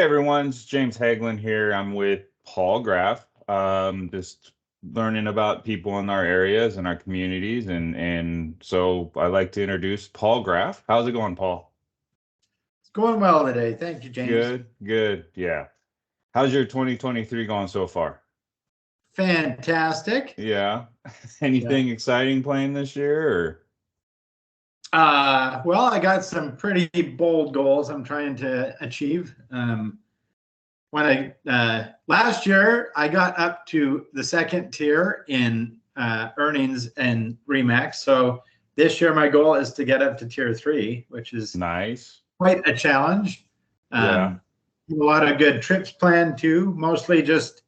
Hey everyone, it's James Hagglund here. I'm with Paul Graf. Just learning about people in our areas and our communities, and so I'd like to introduce Paul Graf. How's it going, Paul? It's going well today. Thank you, James. Good, good. Yeah. How's your 2023 going so far? Fantastic. Yeah. Yeah. Anything exciting playing this year or? Well, I got some pretty bold goals I'm trying to achieve. When last year I got up to the second tier in earnings and Remax. So this year my goal is to get up to tier 3, which is Nice. quite a challenge. Yeah. A lot of good trips planned too, mostly just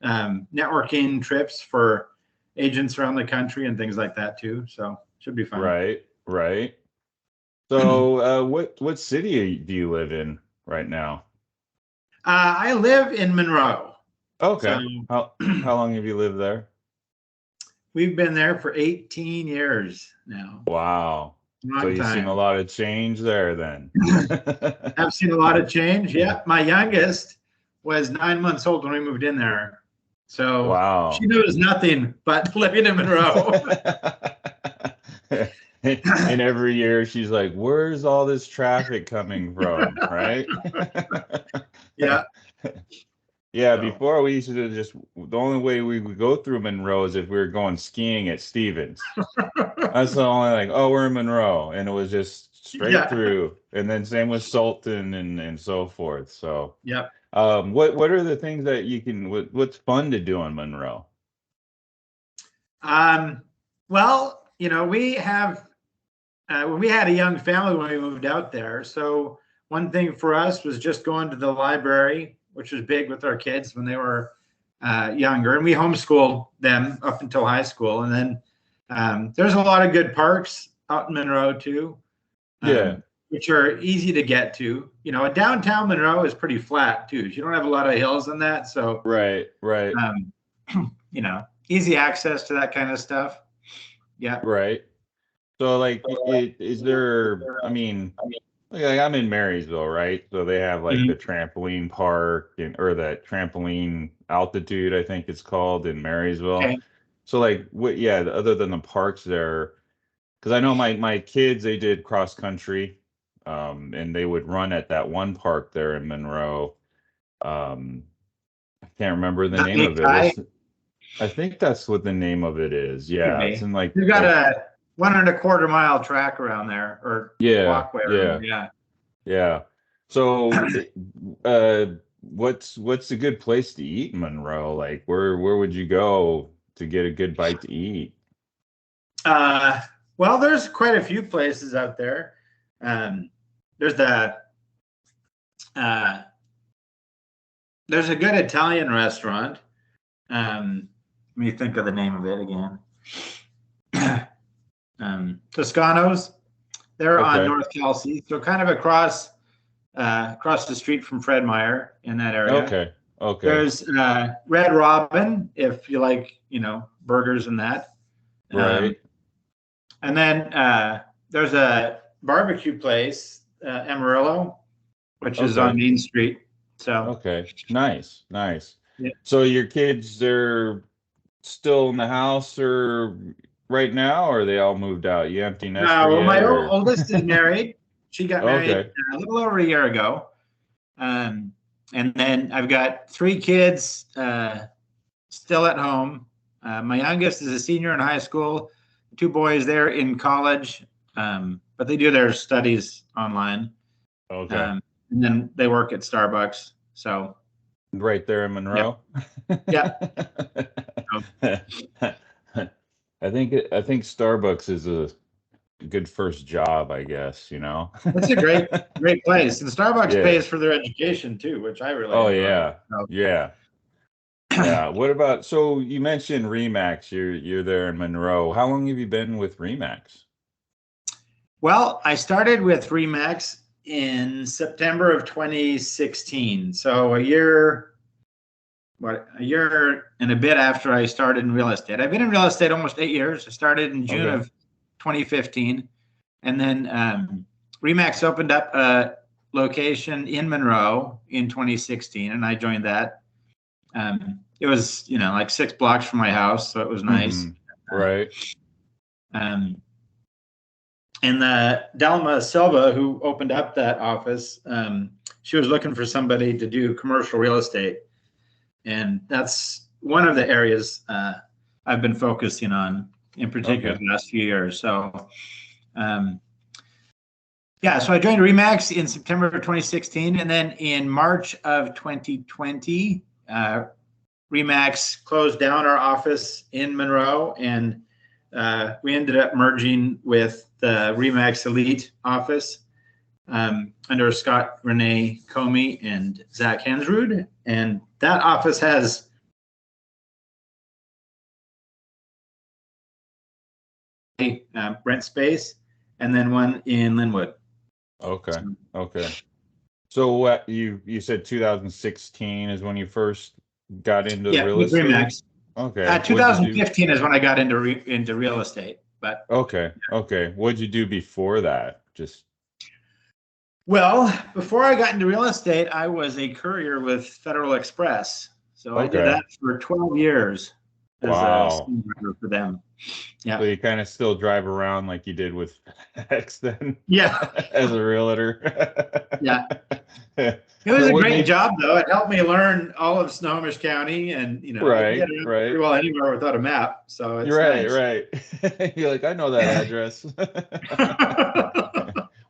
networking trips for agents around the country and things like that too. So should be fun. Right, right. So, what city do you live in right now? I live in Monroe. So Okay. How long have you lived there? we've been there for 18 years now. Wow. So Long you've seen a time. lot of change there then. I've seen a lot of change. Yeah. My youngest was 9 months old when we moved in there. So she Wow. knows nothing but living in Monroe. And every year she's like, where's all this traffic coming from? Right? Yeah. Yeah, So before we used to just, the only way we would go through Monroe is if we were going skiing at Stevens. That's the only like, oh, we're in Monroe. And it was just straight yeah. through. And then same with Sultan and so forth. So Yep. what are the things that what's fun to do in Monroe? Well, we have we had a young family when we moved out there. So one thing for us was just going to the library, which was big with our kids when they were younger, and we homeschooled them up until high school. And then there's a lot of good parks out in Monroe too, Yeah, which are easy to get to. Downtown Monroe is pretty flat too. So you don't have a lot of hills in that, so right, right, easy access to that kind of stuff. Yeah. right. So like is there, I mean, like I'm in Marysville, right? So they have like the Mhm. trampoline park or that trampoline altitude, I think it's called in Marysville. Okay. So like what, yeah, other than the parks there, because I know my kids, they did cross country, and they would run at that one park there in Monroe. Um, I can't remember the That name Lake of it. High. I think that's what the name of it is. Could Yeah, it's be. in like You've got a 1.25 mile track around there, or yeah, walkway around yeah, there. Yeah. yeah. So what's a good place to eat in Monroe? Like where would you go to get a good bite to eat? Uh, well, there's quite a few places out there. Um, there's the uh, there's a good Italian restaurant. Let me think of the name of it again. Tuscanos. They're on Okay. North Kelsey, so kind of across the street from Fred Meyer in that area. Okay. Okay. There's Red Robin, if you like, burgers and that. Um, Right. and then there's a barbecue place, Armarillo, which is on Okay. Main Street. So, Okay. Nice. Nice. yeah. So your kids, they're still in the house or right now, or they all moved out? You empty nester Well, my yet or oldest is married. She got married okay. a little over a year ago. Um, and then I've got 3 kids still at home. My youngest is a senior in high school. 2 boys there in college, but they do their studies online. Okay. And then they work at Starbucks. So, Right there in yep, Monroe. yep. I think Starbucks is a good first job, I guess, you know. It's a great, great place. And Starbucks Yeah. pays for their education too, which I really Oh enjoy. yeah. Yeah. Yeah. What about, so you mentioned Remax, you're there in Monroe. How long have you been with Remax? Well, I started with Remax in September of 2016. So a year and a bit after I started in real estate. I've been in real estate almost 8 years. I started in June Okay. of 2015. And then Remax opened up a location in Monroe in 2016, and I joined that. It was, like 6 blocks from my house, so it was nice. Right. And the Dalma Silva, who opened up that office, she was looking for somebody to do commercial real estate, and that's one of the areas I've been focusing on in particular the last few years. So, so I joined Remax in September of 2016, and then in March of 2020, Remax closed down our office in Monroe, and we ended up merging with the Remax Elite office under Scott Renee Comey and Zach Hensrud, and that office has rent space, and then one in Linwood. Okay. So what you said 2016 is when you first got into real estate? Remax. Okay. 2015 is when I got into real estate. But okay. What'd you do before that? Well, before I got into real estate, I was a courier with Federal Express. So I did that for 12 years as a steam driver for them. Yeah. So you kind of still drive around like you did with FedEx then? Yeah. As a realtor? Yeah. It was a great job, though. It helped me learn all of Snohomish County, and I can get around pretty well anywhere without a map. So it's nice. Right. You're like, I know that address.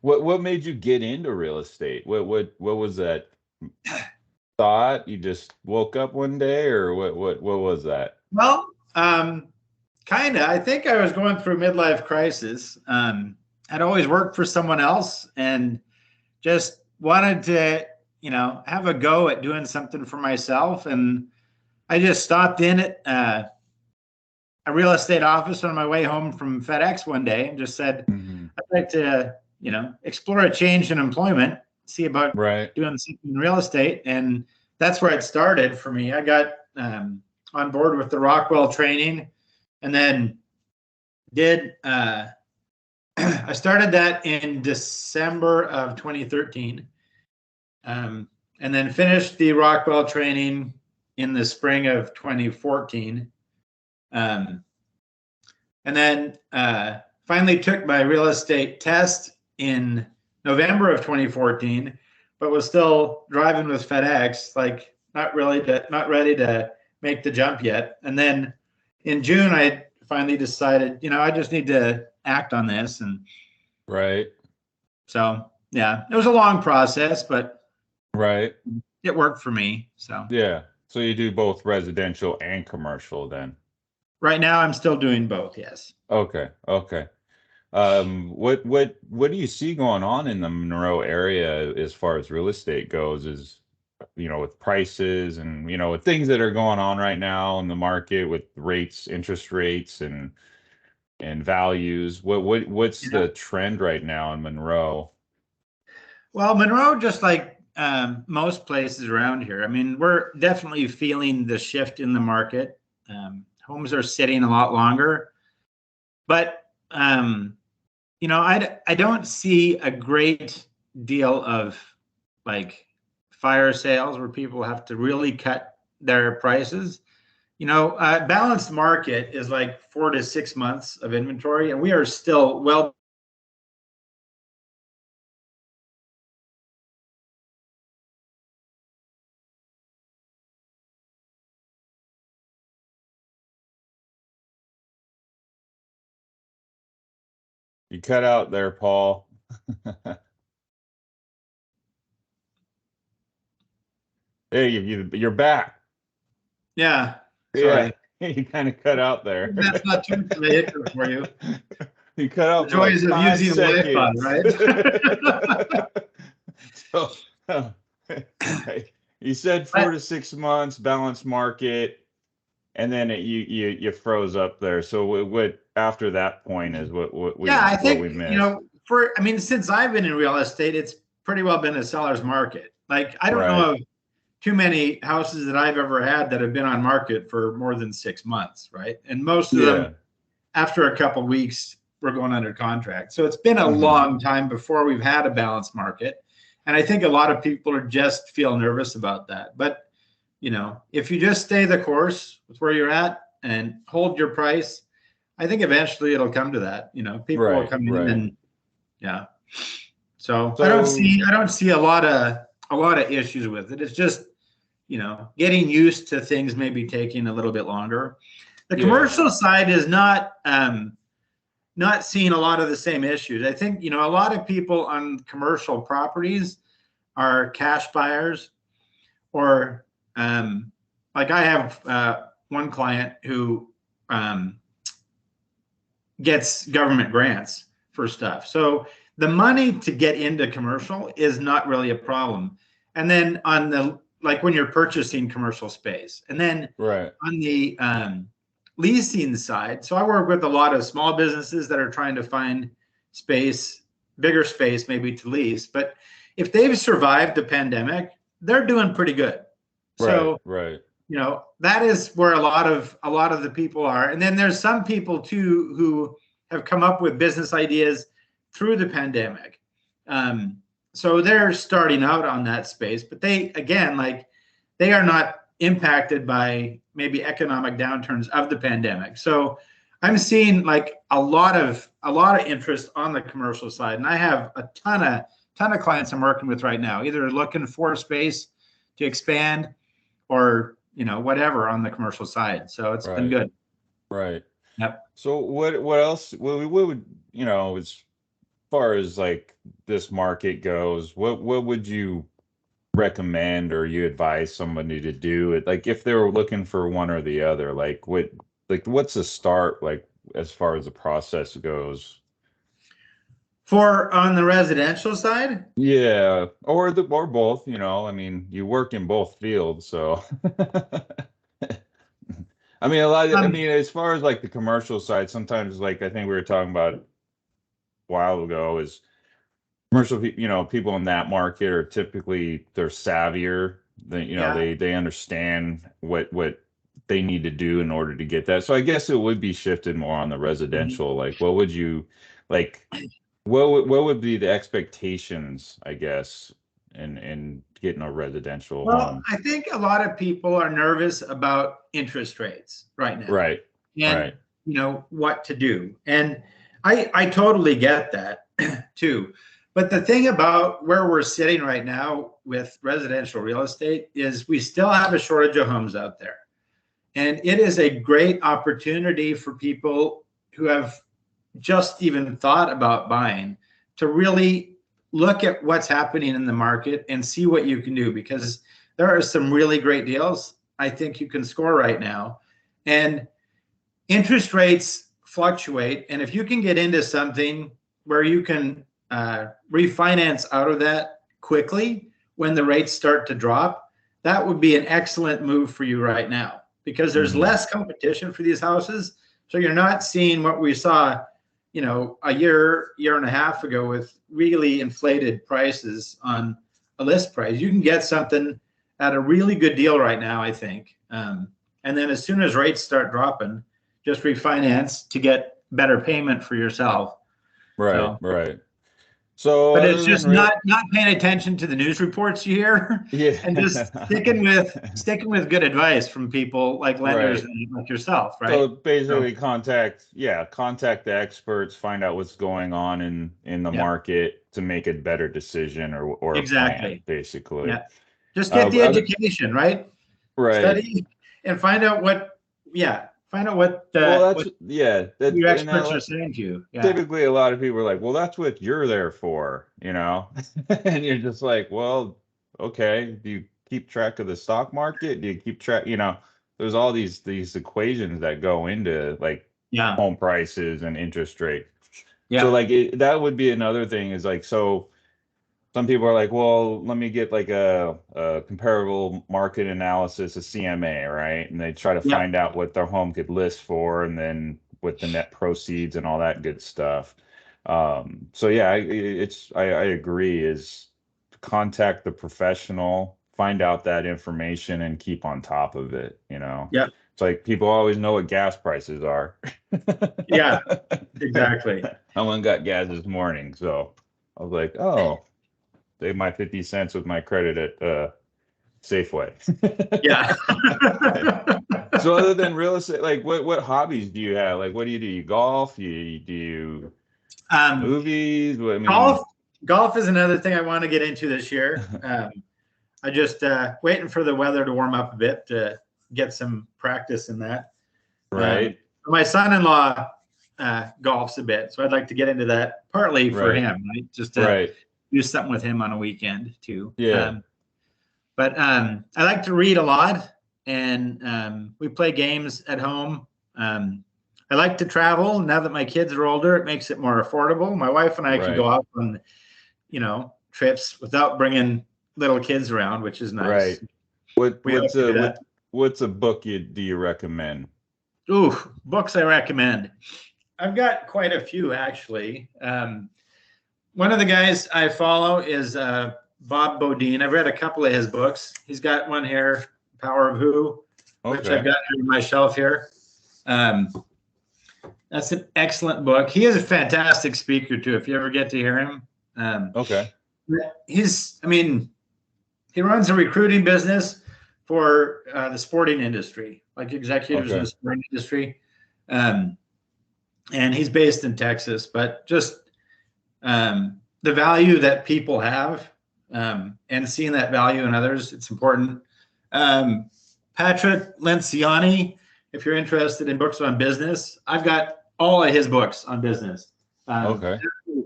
What made you get into real estate? What was that thought? You just woke up one day, or what was that? Well, kind of. I think I was going through a midlife crisis. I'd always worked for someone else and just wanted to, have a go at doing something for myself. And I just stopped in at a real estate office on my way home from FedEx one day and just said, I'd like to, explore a change in employment, see about doing something in real estate. And that's where it started for me. I got on board with the Rockwell training, and then I started that in December of 2013, and then finished the Rockwell training in the spring of 2014, and then finally took my real estate test in November of 2014, but was still driving with FedEx, like not ready to make the jump yet. And then in June, I finally decided, I just need to act on this. And so, it was a long process, but it worked for me. So so you do both residential and commercial then? Right now, I'm still doing both. Yes. Okay. What do you see going on in the Monroe area as far as real estate goes? Is with prices and with things that are going on right now in the market with rates, interest rates, and values. What's the trend right now in Monroe? Well, Monroe, just like most places around here, I mean, we're definitely feeling the shift in the market. Homes are sitting a lot longer, but I don't see a great deal of like fire sales where people have to really cut their prices. Balanced market is like 4 to 6 months of inventory, and we are still well. You cut out there, Paul. Hey, you're back. Yeah. Sorry. You kind of cut out there. That's not too late for you. You cut out the joys of using Wi-Fi, right? So you said 4 to 6 months balanced market, and then you froze up there. So what after that point is what we I think what we missed. since I've been in real estate, it's pretty well been a seller's market. Like I don't know of too many houses that I've ever had that have been on market for more than 6 months, right? And most of them, after a couple of weeks, we're going under contract. So it's been a long time before we've had a balanced market. And I think a lot of people are just feel nervous about that. But, if you just stay the course with where you're at and hold your price, I think eventually it'll come to that. People will Right, come in right. and yeah. So I don't So see a lot of issues with it. It's just, getting used to things maybe taking a little bit longer. The yeah, commercial side is not seeing a lot of the same issues. I think, a lot of people on commercial properties are cash buyers, or like I have one client who gets government grants for stuff. So the money to get into commercial is not really a problem. And then on the, like when you're purchasing commercial space, and then right, on the leasing side, so I work with a lot of small businesses that are trying to find space, bigger space maybe to lease. But if they've survived the pandemic, they're doing pretty good. So, right. that is where a lot of the people are. And then there's some people too who have come up with business ideas through the pandemic. So they're starting out on that space, but they, again, like, they are not impacted by maybe economic downturns of the pandemic. So I'm seeing like a lot of interest on the commercial side, and I have a ton of clients I'm working with right now, either looking for space to expand or whatever on the commercial side. So it's been good. Right. Yep. So what else? What would as far as like this market goes? What would you recommend or you advise somebody to do? Like if they were looking for one or the other, what's the start like as far as the process goes? For on the residential side, Yeah, or both. I mean, you work in both fields, so. I mean, I um, mean, as far as like the commercial side, sometimes like I think we were talking about a while ago is commercial, people in that market are typically they're savvier. yeah. They understand what they need to do in order to get that. So I guess it would be shifted more on the Mhm. residential. Like, what would you like? What would be the expectations, I guess, in getting a residential Well, home? I think a lot of people are nervous about interest rates right now, Right, and right, what to do. And I totally get that too. But the thing about where we're sitting right now with residential real estate is we still have a shortage of homes out there. And it is a great opportunity for people who have just even thought about buying to really look at what's happening in the market and see what you can do, because there are some really great deals I think you can score right now. And interest rates fluctuate. And if you can get into something where you can refinance out of that quickly when the rates start to drop, that would be an excellent move for you right now, because there's hmm less competition for these houses. So you're not seeing what we saw, a year and a half ago with really inflated prices on a list price. You can get something at a really good deal right now, I think. And then as soon as rates start dropping, just refinance to get better payment for yourself. right, So, right. So but it's other than just real, not paying attention to the news reports you hear, yeah, and just sticking with good advice from people like lenders right. and like yourself, So right? So, basically contact the experts, find out what's going on in the yeah, market to make a better decision or a plan, exactly. basically. Yeah, just get the Other, education, right? right. Study and find out what, yeah, find out what Well, what that your and experts are that saying to you. Yeah, typically a lot of people are like, well, that's what you're there for, and you're just like, well, okay. Do you keep track of the stock market? Do you keep track? There's all these equations that go into like yeah, home prices and interest rate. So yeah, like that would be another thing is like, so some people are like, well, let me get like a comparable market analysis, a CMA, right? And they try to yeah. find out what their home could list for and then with the net proceeds and all that good stuff. So yeah, I agree is contact the professional, find out that information and keep on top of it, Yeah, It's like people always know what gas prices are. yeah, exactly. I went and got gas this morning, so I was like, oh. save my 50 cents with my credit at Safeway. Yeah. So other than real estate, like what hobbies do you have? Like what do? You golf? You do you movies? What, I mean, golf is another thing I want to get into this year. I just waiting for the weather to warm up a bit to get some practice in that. right. My son-in-law golfs a bit, so I'd like to get into that partly for Right. him, right? Just to do something with him on a weekend too. Yeah. But I like to read a lot, and we play games at home. I like to travel. Now that my kids are older, it makes it more affordable. My wife and I can go out on, trips without bringing little kids around, which is nice. Right. What's a book do you recommend? Ooh, books I recommend. I've got quite a few actually. One of the guys I follow is Bob Bodine. I've read a couple of his books. He's got one here, Power of Who, which I've got on my shelf here. That's an excellent book. He is a fantastic speaker too, if you ever get to hear him. He runs a recruiting business for the sporting industry, like executives in the sporting industry. And he's based in Texas, but just the value that people have and seeing that value in others, it's important. Patrick Lencioni, if you're interested in books on business, I've got all of his books on business.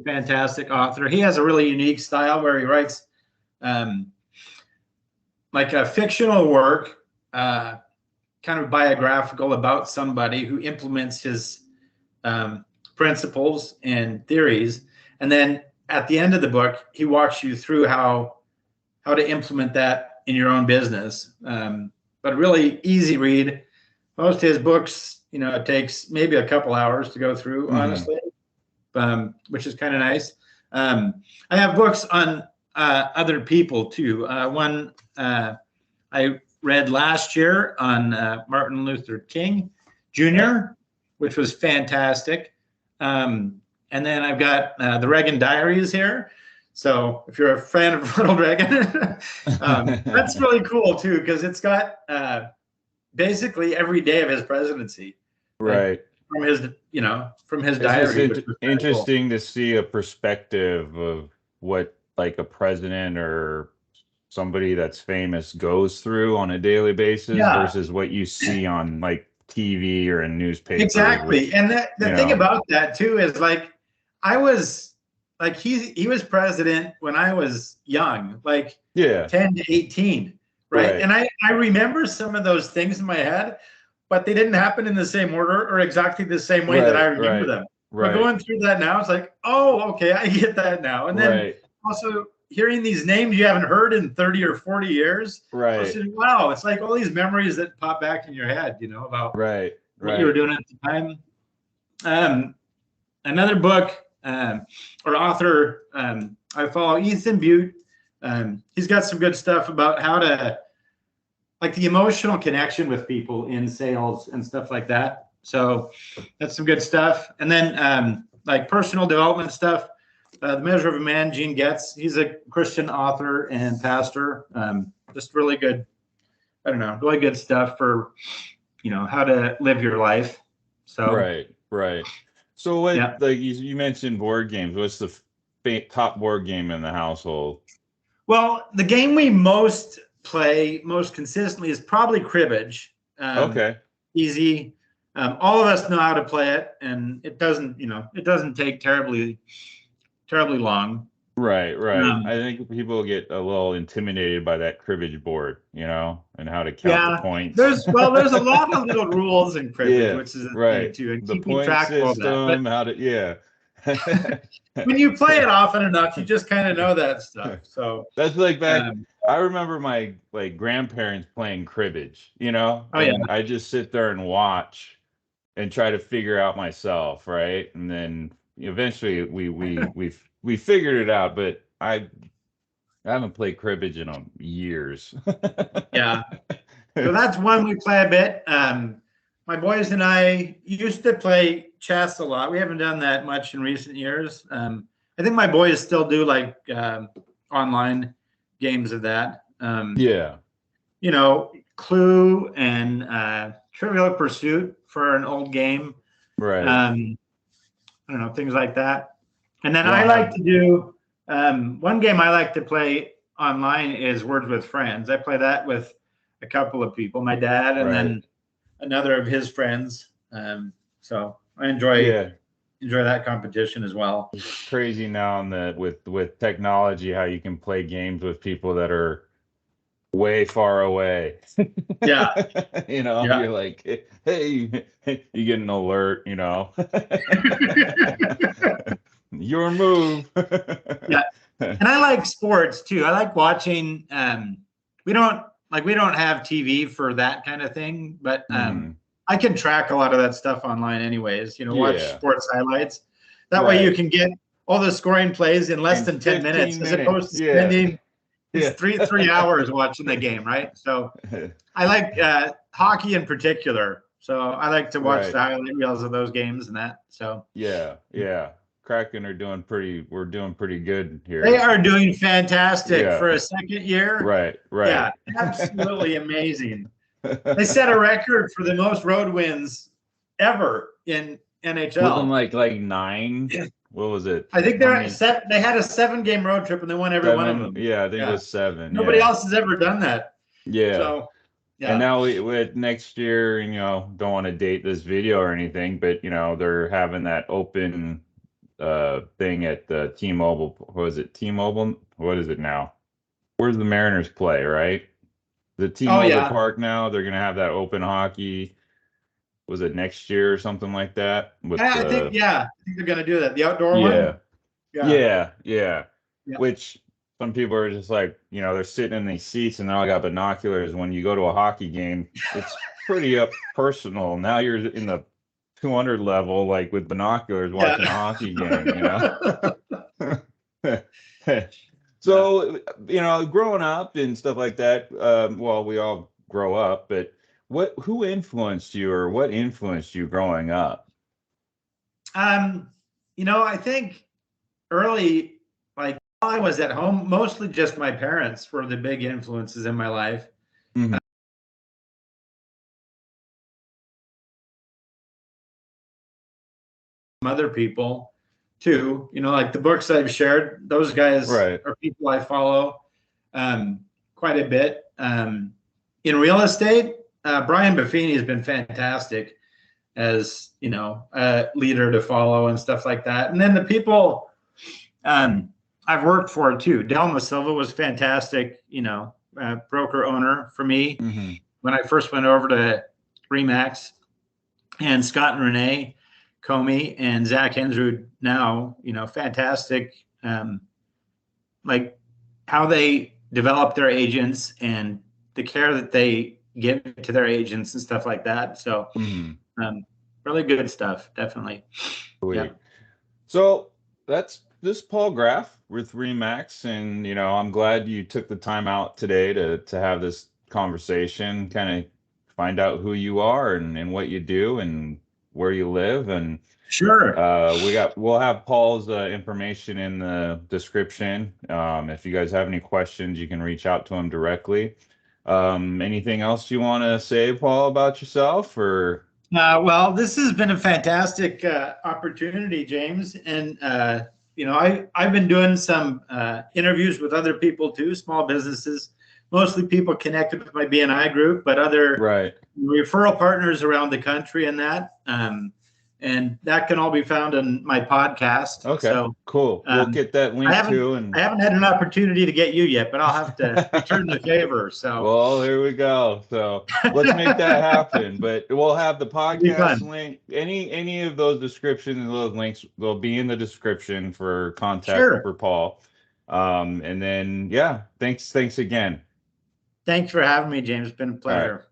Fantastic author. He has a really unique style where he writes like a fictional work, kind of biographical about somebody who implements his principles and theories. And then at the end of the book, he walks you through how to implement that in your own business. But really easy read. Most of his books, it takes maybe a couple hours to go through, honestly, which is kind of nice. I have books on other people too. One I read last year on Martin Luther King Jr., which was fantastic. And then I've got the Reagan Diaries here. So if you're a fan of Ronald Reagan, that's really cool too, because it's got basically every day of his presidency. Right. From his diary. It's interesting to see a perspective of what like a president or somebody that's famous goes through on a daily basis versus what you see on like TV or in newspapers. Exactly. And the thing about that too is like I was like he was president when I was young, like 10 to 18. Right. And I remember some of those things in my head, but they didn't happen in the same order or exactly the same way that I remember them. But going through that now, it's like, oh, okay, I get that now. And then also hearing these names you haven't heard in 30 or 40 years. Right. Wow, it's like all these memories that pop back in your head, about what you were doing at the time. Another book or author I follow, Ethan Butte. He's got some good stuff about how to, like the emotional connection with people in sales and stuff like that. So that's some good stuff. And then like personal development stuff, The Measure of a Man, Gene Getz. He's a Christian author and pastor. Just really good, really good stuff for, how to live your life. So Right. So what, like you mentioned board games. What's the top board game in the household? Well, the game we play most consistently is probably cribbage. Easy. All of us know how to play it, and it doesn't take terribly long. Right. I think people get a little intimidated by that cribbage board, and how to count the points. There's a lot of little rules in cribbage, which is a thing too, and the point track system, when you play it often enough, you just kind of know that stuff. So that's like back. I remember my grandparents playing cribbage, I just sit there and watch and try to figure out myself, right? And then eventually we figured it out, but I haven't played cribbage in years. So that's one we play a bit. My boys and I used to play chess a lot. We haven't done that much in recent years. I think my boys still do like online games of that. Yeah. You know, Clue and Trivial Pursuit for an old game. Right. I don't know, things like that. And then You I don't like have. to do one game I like to play online is Words with Friends. I play that with a couple of people, my dad, and Right. then another of his friends. So I enjoy Yeah. that competition as well. It's crazy now in that with technology how you can play games with people that are way far away. Yeah, You know, yeah. you're like, hey, you get an alert, you know. Your move. Yeah. And I like sports too. I like watching. We don't have TV for that kind of thing, but Mhm. I can track a lot of that stuff online, anyways. You know, watch Yeah. sports highlights. That way, you Right. can get all the scoring plays in less In than 10 minutes, 15 as opposed minutes. to Yeah. spending it's Yeah. three hours watching the game, right? So I like hockey in particular. So I like to watch Right. the highlight reels of those games and that. So Yeah. Yeah. Kraken are doing we're doing pretty good they here. are doing fantastic Yeah. for a second year. Right. Yeah, Right. absolutely amazing. They set a record for the most road wins ever in Wasn't NHL. like 9. What was it? I think How they're many? set. They had a 7-game road trip and they won every one of 7? them. Yeah, I think it Yeah, was 7. nobody Yeah. else has ever done that. Yeah. So, And yeah. now with next year, you know, don't want to date this video or anything, but you know, they're having that open thing at the T-Mobile. What is it? T-Mobile? What is it now? Where's the Mariners play, right? The Oh T-Mobile yeah. Park now, they're gonna have that open hockey. Was it next year or something like that? With I think the yeah. I think they're gonna do that. The outdoor Yeah. one. Yeah. Yeah, yeah. Yeah. Which some people are just like, you know, they're sitting in these seats and they all got binoculars. When you go to a hockey game, it's pretty up personal. Now you're in the 200 level, like with binoculars watching a Yeah. hockey game, you know? Yeah. So, you know, growing up and stuff like that, well, we all grow up, but who influenced you or what influenced you growing up? Um, you know, I think early, like while I was at home, mostly just my parents were the big influences in my life. Mhm. Other people too, you know, like the books I've shared, those guys Right. are people I follow quite a bit. In real estate, Brian Buffini has been fantastic as, you know, a leader to follow and stuff like that. And then the people I've worked for too. Delma Silva was fantastic, you know, broker owner for me Hmm. when I first went over to Remax, and Scott and Renee Comey and Zach Hensrud now, you know, fantastic. Like how they develop their agents and the care that they give to their agents and stuff like that. So, Hmm. really good stuff, definitely. Yeah. Sweet. So that's this Paul Graf with Remax, and you know I'm glad you took the time out today to have this conversation, kind of find out who you are and what you do and where you live, and Sure. we'll have Paul's information in the description. If you guys have any questions, you can reach out to him directly. Anything else you want to say, Paul, about yourself, or? Well, this has been a fantastic opportunity, James. And, you know, I've been doing some interviews with other people too, small businesses, mostly people connected with my BNI group, but other Right. referral partners around the country and that. And that can all be found in my podcast. Okay, So cool. We'll um, get that I link haven't too, I and haven't had an opportunity to get you yet, but I'll have to return the favor. So well, here we go. So let's make that happen. But we'll have the it'll be podcast fun. link. Any of those descriptions and those links will be in the description for contact Sure. for Paul. And then yeah, thanks again. Thanks for having me, James. It's been a All right. pleasure.